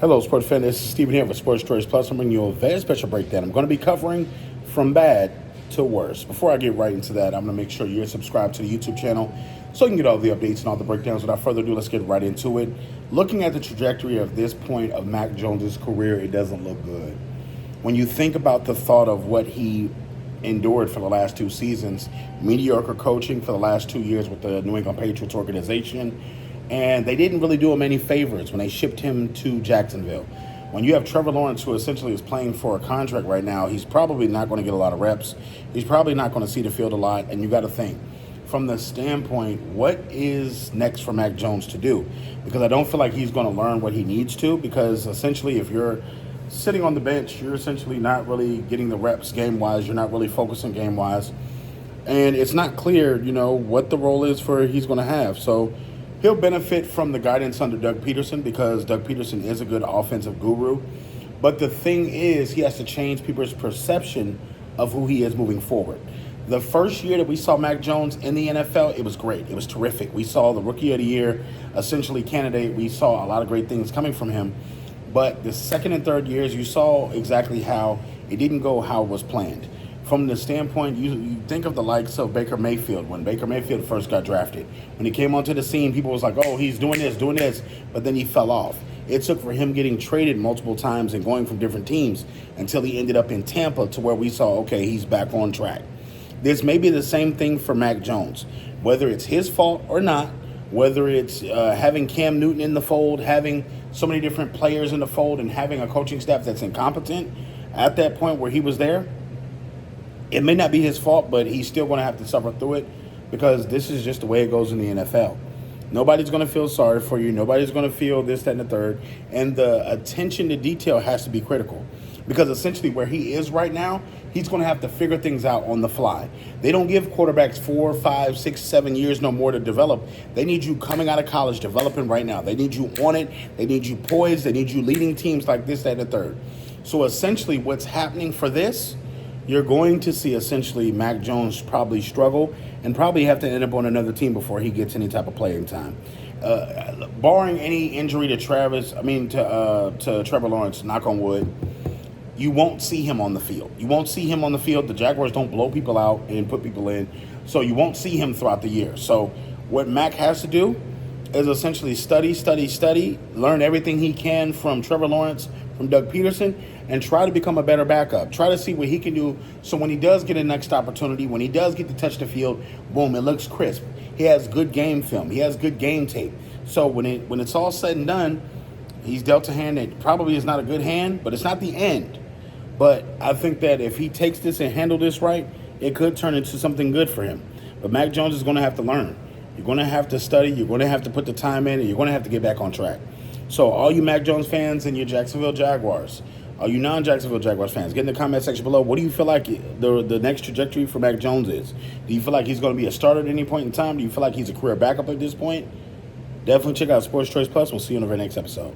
Hello, sports fan. This is Steven here for Sports Choice Plus. I'm bringing you a very special breakdown. I'm going to be covering from bad to worse. Before I get right into that, I'm going to make sure you're subscribed to the YouTube channel so you can get all the updates and all the breakdowns. Without further ado, let's get right into it. Looking at the trajectory of this point of Mac Jones' career, it doesn't look good. When you think about the thought of what he endured for the last two seasons, mediocre coaching for the last 2 years with the New England Patriots organization, and they didn't really do him any favors when they shipped him to Jacksonville. When you have Trevor Lawrence, who essentially is playing for a contract right now, he's probably not going to get a lot of reps. He's probably not going to see the field a lot, and you got to think, from the standpoint, what is next for Mac Jones to do? Because I don't feel like he's going to learn what he needs to, because essentially if you're sitting on the bench, you're essentially not really getting the reps game-wise. You're not really focusing game-wise. And it's not clear, what the role is for he's going to have. So he'll benefit from the guidance under Doug Peterson because Doug Peterson is a good offensive guru. But the thing is, he has to change people's perception of who he is moving forward. The first year that we saw Mac Jones in the NFL, it was great. It was terrific. We saw the Rookie of the Year, essentially candidate. We saw a lot of great things coming from him. But the second and third years, you saw exactly how it didn't go how it was planned. From the standpoint, you think of the likes of Baker Mayfield. When Baker Mayfield first got drafted, when he came onto the scene, people was like, oh, he's doing this, but then he fell off. It took for him getting traded multiple times and going from different teams until he ended up in Tampa to where we saw, okay, he's back on track. This may be the same thing for Mac Jones. Whether it's his fault or not, whether it's having Cam Newton in the fold, having so many different players in the fold, and having a coaching staff that's incompetent at that point where he was there, it may not be his fault, but he's still going to have to suffer through it because this is just the way it goes in the NFL. Nobody's going to feel sorry for you. Nobody's going to feel this, that, and the third. And the attention to detail has to be critical because essentially where he is right now, he's going to have to figure things out on the fly. They don't give quarterbacks 4, 5, 6, 7 years no more to develop. They need you coming out of college developing right now. They need you on it. They need you poised. They need you leading teams like this, that, and the third. So essentially what's happening for this, you're going to see essentially Mac Jones probably struggle and probably have to end up on another team before he gets any type of playing time. Barring any injury to Trevor Lawrence, knock on wood, you won't see him on the field. You won't see him on the field. The Jaguars don't blow people out and put people in, so you won't see him throughout the year. So what Mac has to do is essentially study, learn everything he can from Trevor Lawrence, from Doug Peterson, and try to become a better backup. Try to see what he can do so when he does get a next opportunity, when he does get to touch the field, boom, it looks crisp. He has good game film. He has good game tape. So when it's all said and done, he's dealt a hand that probably is not a good hand, but it's not the end. But I think that if he takes this and handle this right, it could turn into something good for him. But Mac Jones is going to have to learn. You're going to have to study. You're going to have to put the time in, and you're going to have to get back on track. So all you Mac Jones fans and your Jacksonville Jaguars, all you non-Jacksonville Jaguars fans, get in the comment section below. What do you feel like the next trajectory for Mac Jones is? Do you feel like he's going to be a starter at any point in time? Do you feel like he's a career backup at this point? Definitely check out Sports Choice Plus. We'll see you in the very next episode.